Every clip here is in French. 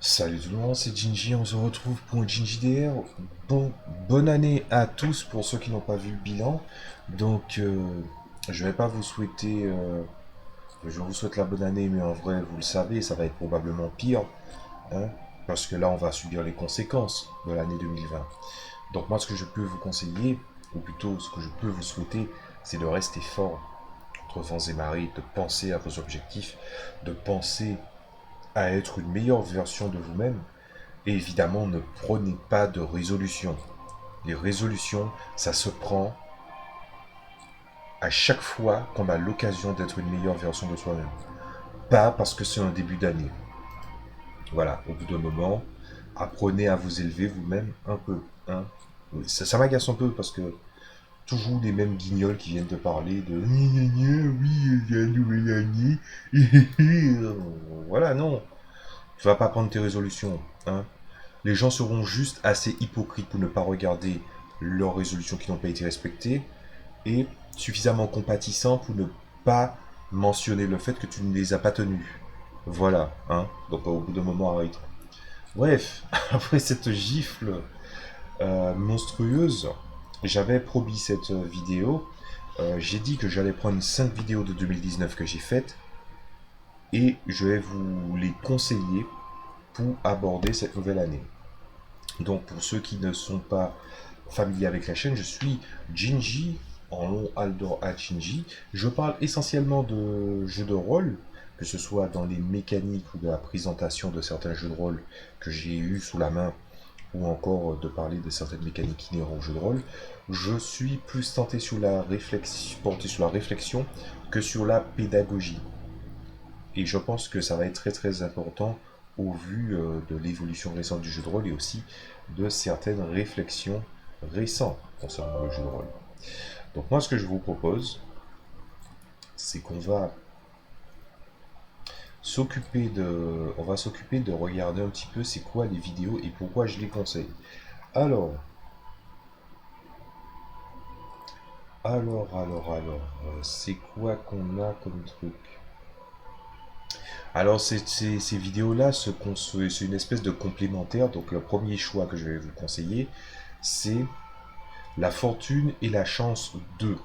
Salut tout le monde, c'est Ginji, on se retrouve pour un Ginji DR. Bonne année à tous pour ceux qui n'ont pas vu le bilan. Donc, je vais pas vous souhaiter, je vous souhaite la bonne année, mais en vrai, vous le savez, ça va être probablement pire, hein, parce que là, on va subir les conséquences de l'année 2020. Donc, moi, ce que je peux vous conseiller, ou plutôt ce que je peux vous souhaiter, c'est de rester fort contre vents et marées, de penser à vos objectifs, de penser à être une meilleure version de vous-même. Et évidemment, ne prenez pas de résolution. Les résolutions, ça se prend à chaque fois qu'on a l'occasion d'être une meilleure version de soi-même. Pas parce que c'est un début d'année. Voilà, au bout d'un moment, apprenez à vous élever vous-même un peu. Hein. Ça m'agace un peu parce que toujours les mêmes guignols qui viennent te parler de gna, gna, gna, oui, il y a une nouvelle année. Voilà, non. Tu vas pas prendre tes résolutions. Hein. Les gens seront juste assez hypocrites pour ne pas regarder leurs résolutions qui n'ont pas été respectées et suffisamment compatissants pour ne pas mentionner le fait que tu ne les as pas tenues. Voilà, hein. Donc au bout d'un moment, arrête. Bref, après cette gifle monstrueuse, j'avais promis cette vidéo. J'ai dit que j'allais prendre 5 vidéos de 2019 que j'ai faites et je vais vous les conseiller pour aborder cette nouvelle année. Donc pour ceux qui ne sont pas familiers avec la chaîne, je suis Jinji, en long Aldor Achinji. Je parle essentiellement de jeux de rôle, que ce soit dans les mécaniques ou de la présentation de certains jeux de rôle que j'ai eu sous la main, ou encore de parler de certaines mécaniques inhérentes aux jeux de rôle. Je suis plus porté sur la réflexion que sur la pédagogie. Et je pense que ça va être très très important au vu de l'évolution récente du jeu de rôle et aussi de certaines réflexions récentes concernant le jeu de rôle. Donc moi ce que je vous propose, c'est qu'on va on va s'occuper de regarder un petit peu c'est quoi les vidéos et pourquoi je les conseille. Alors, c'est quoi qu'on a comme truc? Alors ces vidéos-là, c'est une espèce de complémentaire. Donc le premier choix que je vais vous conseiller, c'est La fortune et la chance 2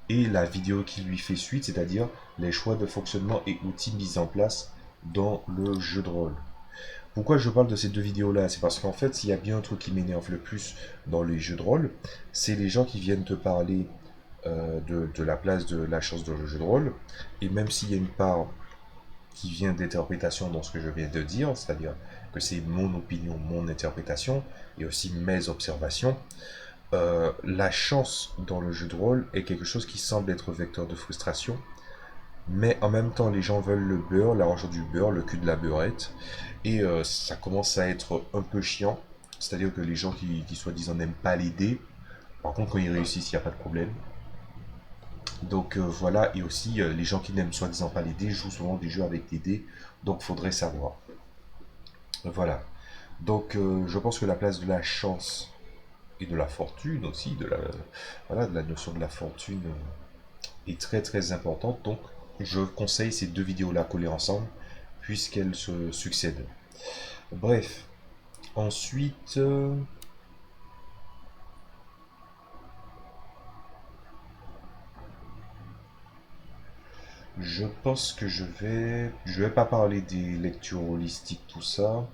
et la vidéo qui lui fait suite, c'est-à-dire les choix de fonctionnement et outils mis en place dans le jeu de rôle. Pourquoi je parle de ces deux vidéos-là? C'est parce qu'en fait, s'il y a bien un truc qui m'énerve le plus dans les jeux de rôle, c'est les gens qui viennent te parler de la place de la chance dans le jeu de rôle. Et même s'il y a une part qui vient d'interprétation dans ce que je viens de dire, c'est-à-dire que c'est mon opinion, mon interprétation, et aussi mes observations, la chance dans le jeu de rôle est quelque chose qui semble être vecteur de frustration, mais en même temps les gens veulent le beurre, l'argent du beurre, le cul de la beurrette, et ça commence à être un peu chiant, c'est-à-dire que les gens qui soi-disant n'aiment pas les dés, par contre quand ils réussissent il n'y a pas de problème. Donc voilà, et aussi les gens qui n'aiment soi-disant pas les dés jouent souvent des jeux avec des dés, donc faudrait savoir. Voilà. Donc je pense que la place de la chance et de la fortune aussi, voilà, de la notion de la fortune est très très importante. Donc je conseille ces deux vidéos-là collées ensemble puisqu'elles se succèdent. Bref, ensuite, je pense que je vais pas parler des lectures holistiques, tout ça.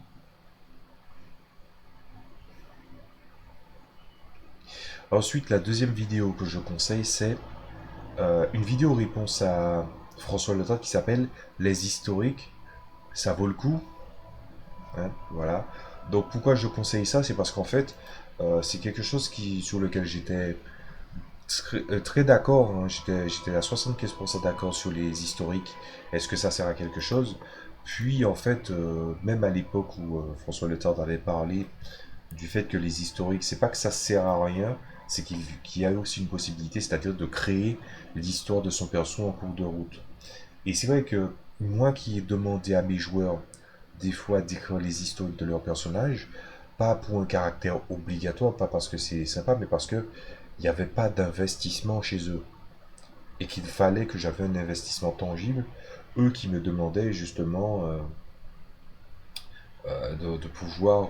Ensuite, la deuxième vidéo que je conseille, c'est une vidéo réponse à François Letard qui s'appelle Les historiques. Ça vaut le coup, hein, voilà. Donc pourquoi je conseille ça? C'est parce qu'en fait, c'est quelque chose sur lequel j'étais très d'accord. Hein. J'étais à 75% d'accord sur les historiques. Est-ce que ça sert à quelque chose? Puis en fait, même à l'époque où François Letard avait parlé du fait que les historiques, c'est pas que ça sert à rien, c'est qu'il y a aussi une possibilité, c'est-à-dire de créer l'histoire de son perso en cours de route. Et c'est vrai que moi qui ai demandé à mes joueurs des fois d'écrire les historiques de leurs personnages, pas pour un caractère obligatoire, pas parce que c'est sympa, mais parce que il n'y avait pas d'investissement chez eux. Et qu'il fallait que j'avais un investissement tangible. Eux qui me demandaient justement de pouvoir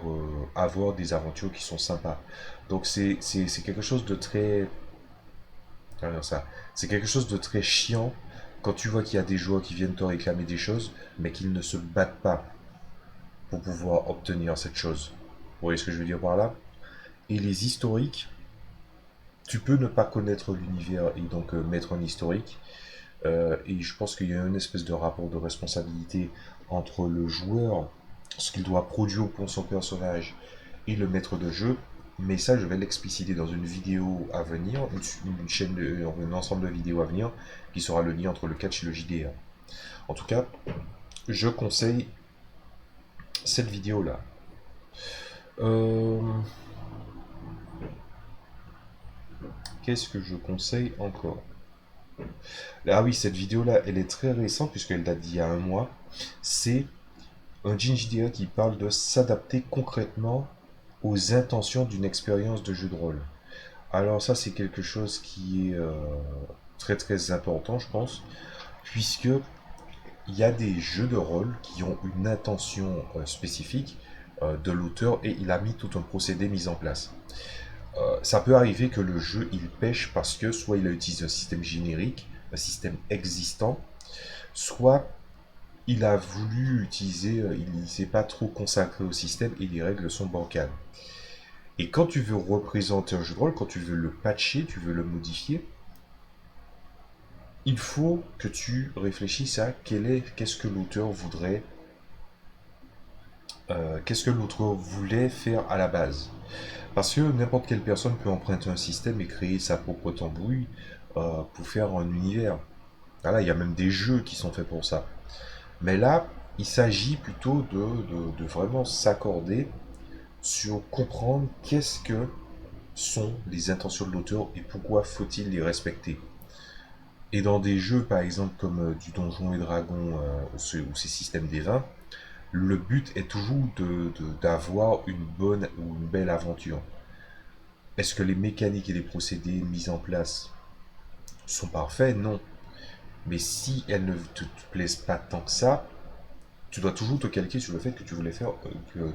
avoir des aventures qui sont sympas. Donc c'est quelque chose de très... comment dire ça? C'est quelque chose de très chiant quand tu vois qu'il y a des joueurs qui viennent te réclamer des choses, mais qu'ils ne se battent pas pour pouvoir obtenir cette chose. Vous voyez ce que je veux dire par là? Et les historiques, tu peux ne pas connaître l'univers et donc mettre un historique. Et je pense qu'il y a une espèce de rapport de responsabilité entre le joueur, ce qu'il doit produire pour son personnage, et le maître de jeu. Mais ça, je vais l'expliciter dans une vidéo à venir, une chaîne, un ensemble de vidéos à venir, qui sera le lien entre le catch et le JDR. En tout cas, je conseille cette vidéo-là. Euh, Qu'est-ce que je conseille encore? Ah oui, cette vidéo-là, elle est très récente puisqu'elle date d'il y a un mois. C'est un JDR qui parle de s'adapter concrètement aux intentions d'une expérience de jeu de rôle. Alors ça, c'est quelque chose qui est très très important, je pense, puisque il y a des jeux de rôle qui ont une intention spécifique de l'auteur et il a mis tout un procédé mis en place. Ça peut arriver que le jeu il pêche parce que soit il a utilisé un système générique, un système existant, soit il a voulu utiliser, il ne s'est pas trop consacré au système et les règles sont bancales. Et quand tu veux représenter un jeu de rôle, quand tu veux le patcher, tu veux le modifier, il faut que tu réfléchisses à qu'est-ce que l'auteur voudrait, qu'est-ce que l'auteur voulait faire à la base. Parce que n'importe quelle personne peut emprunter un système et créer sa propre tambouille pour faire un univers. Voilà, il y a même des jeux qui sont faits pour ça. Mais là, il s'agit plutôt de vraiment s'accorder sur comprendre qu'est-ce que sont les intentions de l'auteur et pourquoi faut-il les respecter. Et dans des jeux, par exemple, comme du Donjon et Dragon ou ces systèmes des vins, le but est toujours d'avoir une bonne ou une belle aventure. Est-ce que les mécaniques et les procédés mis en place sont parfaits? Non. Mais si elles ne te plaisent pas tant que ça, tu dois toujours te calquer sur le fait que tu voulais faire,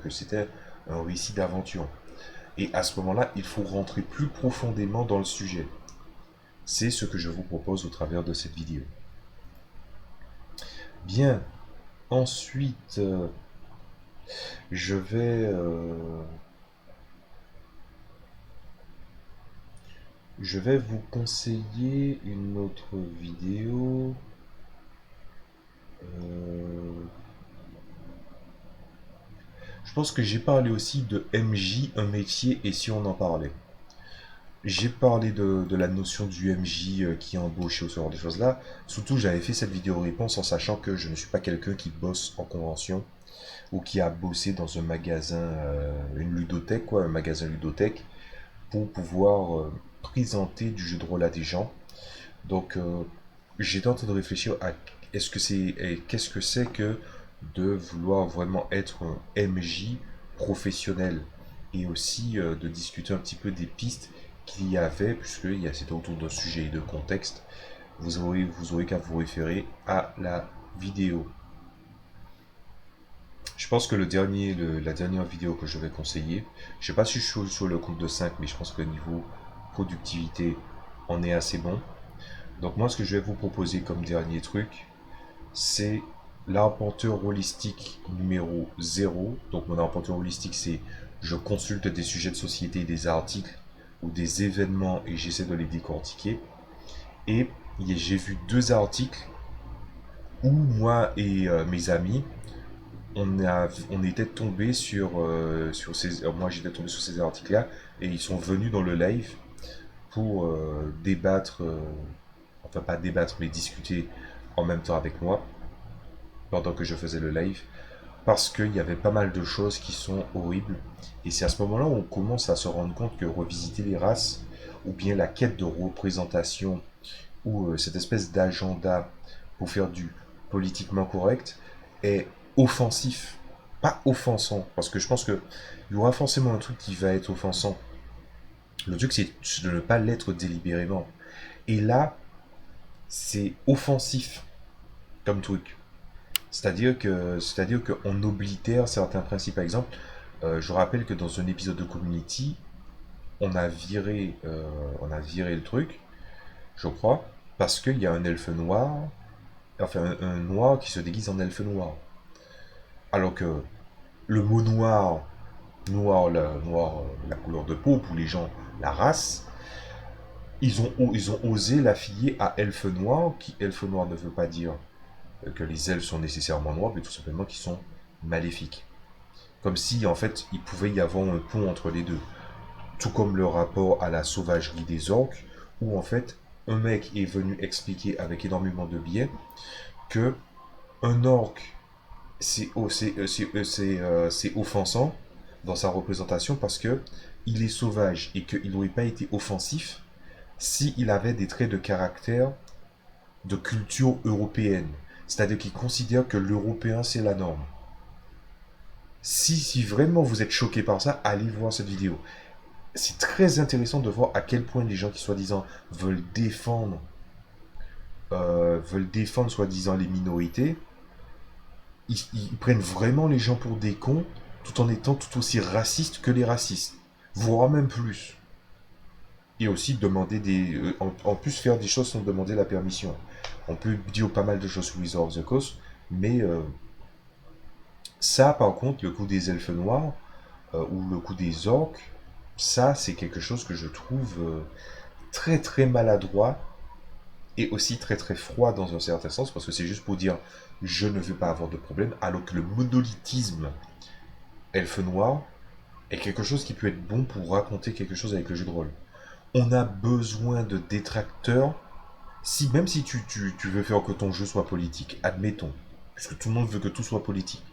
que c'était un récit d'aventure. Et à ce moment-là, il faut rentrer plus profondément dans le sujet. C'est ce que je vous propose au travers de cette vidéo. Bien, ensuite, je vais, euh, je vais vous conseiller une autre vidéo. Euh, je pense que j'ai parlé aussi de MJ, un métier, et si on en parlait. J'ai parlé de la notion du MJ qui embauche et ce genre de choses-là. Surtout, j'avais fait cette vidéo réponse en sachant que je ne suis pas quelqu'un qui bosse en convention ou qui a bossé dans un magasin, une ludothèque, quoi, un magasin ludothèque, pour pouvoir présenter du jeu de rôle à des gens. Donc, j'étais en train de réfléchir à qu'est-ce que c'est que de vouloir vraiment être un MJ professionnel et aussi de discuter un petit peu des pistes qu'il y avait, puisque c'était autour d'un sujet et de contexte. Vous aurez qu'à vous référer à la vidéo. Je pense que la dernière vidéo que je vais conseiller, je sais pas si je suis sur le compte de 5, mais je pense que niveau productivité, on est assez bon. Donc moi, ce que je vais vous proposer comme dernier truc, c'est l'arpenteur holistique numéro 0. Donc mon arpenteur holistique, c'est je consulte des sujets de société, des articles ou des événements et j'essaie de les décortiquer. Et j'ai vu deux articles où moi et mes amis, on était tombé sur ces, moi j'étais tombé sur ces articles-là et ils sont venus dans le live pour débattre, enfin pas débattre, mais discuter en même temps avec moi pendant que je faisais le live, parce qu'il y avait pas mal de choses qui sont horribles. Et c'est à ce moment-là où on commence à se rendre compte que revisiter les races, ou bien la quête de représentation, ou cette espèce d'agenda pour faire du politiquement correct, est offensif, pas offensant, parce que je pense que il y aura forcément un truc qui va être offensant. Le truc, c'est de ne pas l'être délibérément. Et là, c'est offensif comme truc. C'est-à-dire qu'on oblitère certains principes. Par exemple, je rappelle que dans un épisode de Community, on a viré le truc, je crois, parce qu'il y a un elfe noir, enfin un noir qui se déguise en elfe noir. Alors que le mot noir, la couleur de peau pour les gens, la race, ils ont osé l'affilier à elfe noir, qui elfe noir ne veut pas dire que les elfes sont nécessairement noirs, mais tout simplement qu'ils sont maléfiques. Comme si en fait il pouvait y avoir un pont entre les deux. Tout comme le rapport à la sauvagerie des orques, où en fait un mec est venu expliquer avec énormément de biais que un orc c'est offensant dans sa représentation parce que il est sauvage et qu'il n'aurait pas été offensif s'il avait des traits de caractère de culture européenne. C'est-à-dire qu'il considère que l'européen c'est la norme. Si vraiment vous êtes choqué par ça, allez voir cette vidéo. C'est très intéressant de voir à quel point les gens qui soi-disant veulent défendre soi-disant les minorités, ils prennent vraiment les gens pour des cons tout en étant tout aussi racistes que les racistes, voire même plus. Et aussi demander en plus faire des choses sans demander la permission. On peut dire pas mal de choses sur Wizard of the Coast, mais ça par contre, le coup des elfes noirs, ou le coup des orques, ça c'est quelque chose que je trouve très très maladroit et aussi très très froid dans un certain sens parce que c'est juste pour dire je ne veux pas avoir de problème alors que le monolithisme elfe noir est quelque chose qui peut être bon pour raconter quelque chose avec le jeu de rôle. On a besoin de détracteurs même si tu veux faire que ton jeu soit politique, admettons, puisque tout le monde veut que tout soit politique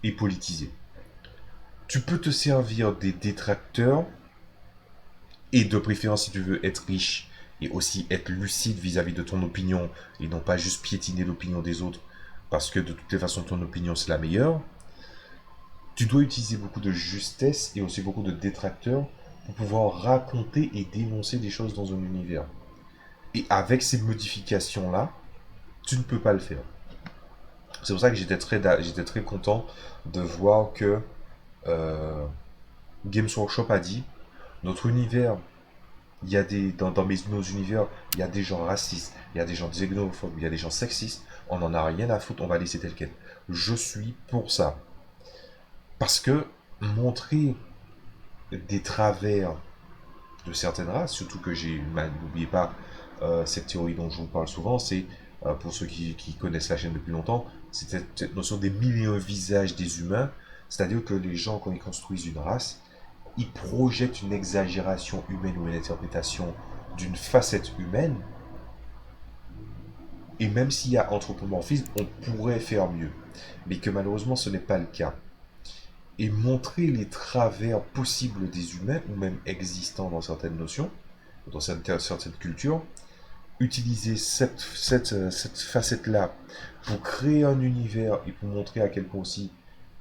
et politisé. Tu peux te servir des détracteurs et de préférence si tu veux être riche et aussi être lucide vis-à-vis de ton opinion et non pas juste piétiner l'opinion des autres parce que de toutes les façons ton opinion c'est la meilleure, tu dois utiliser beaucoup de justesse et aussi beaucoup de détracteurs pour pouvoir raconter et dénoncer des choses dans un univers. Et avec ces modifications-là, tu ne peux pas le faire. C'est pour ça que j'étais très content de voir que Games Workshop a dit notre univers, il y a dans nos univers, il y a des gens racistes, il y a des gens xénophobes, il y a des gens sexistes, on n'en a rien à foutre, on va laisser tel quel. Je suis pour ça. Parce que montrer des travers de certaines races, surtout que n'oubliez pas cette théorie dont je vous parle souvent, c'est, pour ceux qui connaissent la chaîne depuis longtemps, c'est cette notion des mille et un visages des humains, c'est-à-dire que les gens, quand ils construisent une race, ils projettent une exagération humaine ou une interprétation d'une facette humaine, et même s'il y a anthropomorphisme, on pourrait faire mieux, mais que malheureusement ce n'est pas le cas. Et montrer les travers possibles des humains, ou même existants dans certaines notions, dans certaines cultures, utiliser cette facette-là pour créer un univers et pour montrer à quel point aussi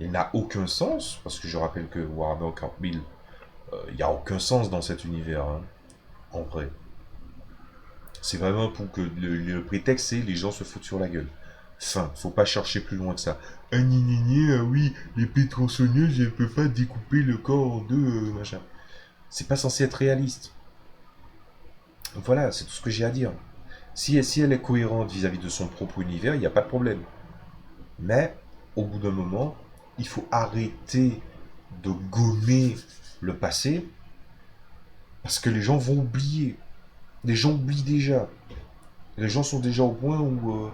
il n'a aucun sens, parce que je rappelle que Warhammer 40 000, il n'y a aucun sens dans cet univers, hein, en vrai. C'est vraiment pour que le prétexte, c'est les gens se foutent sur la gueule. Fin, faut pas chercher plus loin que ça. Un gna, oui, les pétrosonneuses, elles peuvent pas découper le corps en deux, machin. C'est pas censé être réaliste. Voilà, c'est tout ce que j'ai à dire. Si elle est cohérente vis-à-vis de son propre univers, il n'y a pas de problème. Mais, au bout d'un moment, il faut arrêter de gommer le passé parce que les gens vont oublier. Les gens oublient déjà. Les gens sont déjà au point où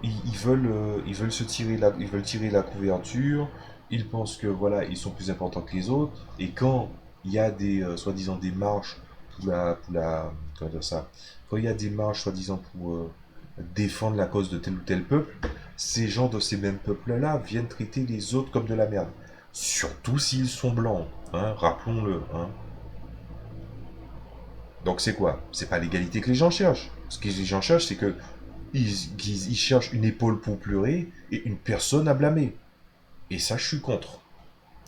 ils veulent ils veulent tirer la couverture. Ils pensent que voilà, ils sont plus importants que les autres. Et quand il y a des soi-disant des marches comment dire ça, quand il y a des marches soi-disant pour défendre la cause de tel ou tel peuple, ces gens de ces mêmes peuples-là viennent traiter les autres comme de la merde. Surtout s'ils sont blancs, hein, rappelons-le. Hein. Donc c'est quoi? C'est pas l'égalité que les gens cherchent. Ce que les gens cherchent, c'est que ils cherchent une épaule pour pleurer et une personne à blâmer. Et ça, je suis contre.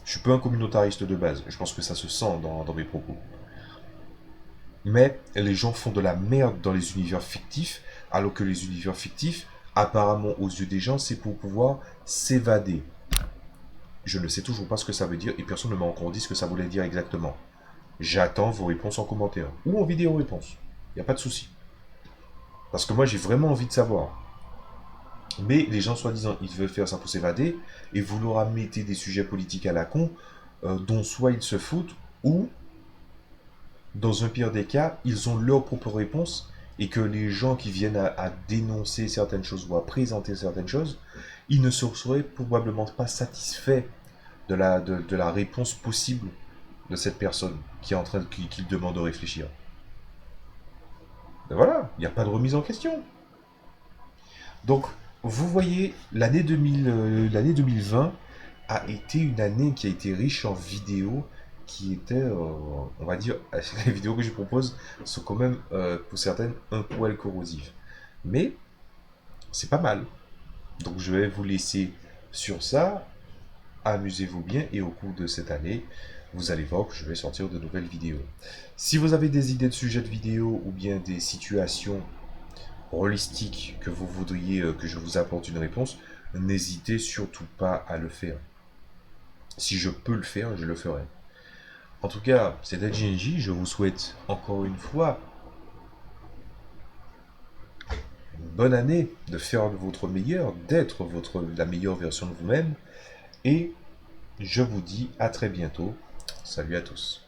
Je suis pas un communautariste de base. Je pense que ça se sent dans mes propos. Mais les gens font de la merde dans les univers fictifs, alors que les univers fictifs, apparemment aux yeux des gens, c'est pour pouvoir s'évader. Je ne sais toujours pas ce que ça veut dire et personne ne m'a encore dit ce que ça voulait dire exactement. J'attends vos réponses en commentaire ou en vidéo réponse. Il n'y a pas de souci. Parce que moi, j'ai vraiment envie de savoir. Mais les gens, soi-disant, ils veulent faire ça pour s'évader et vous leur mettez des sujets politiques à la con dont soit ils se foutent ou, dans un pire des cas, ils ont leur propre réponse et que les gens qui viennent à dénoncer certaines choses ou à présenter certaines choses, ils ne seraient probablement pas satisfaits de la réponse possible de cette personne qui est en train qui demande de réfléchir. Ben voilà, il n'y a pas de remise en question. Donc, vous voyez, l'année 2020 a été une année qui a été riche en vidéos qui étaient, on va dire, les vidéos que je propose sont quand même, pour certaines, un poil corrosives. Mais, c'est pas mal. Donc, je vais vous laisser sur ça. Amusez-vous bien et au cours de cette année, vous allez voir que je vais sortir de nouvelles vidéos. Si vous avez des idées de sujets de vidéos ou bien des situations holistique que vous voudriez que je vous apporte une réponse, n'hésitez surtout pas à le faire. Si je peux le faire, je le ferai. En tout cas, c'était GNJ, je vous souhaite encore une fois une bonne année, de faire de votre meilleur, d'être la meilleure version de vous-même, et je vous dis à très bientôt. Salut à tous.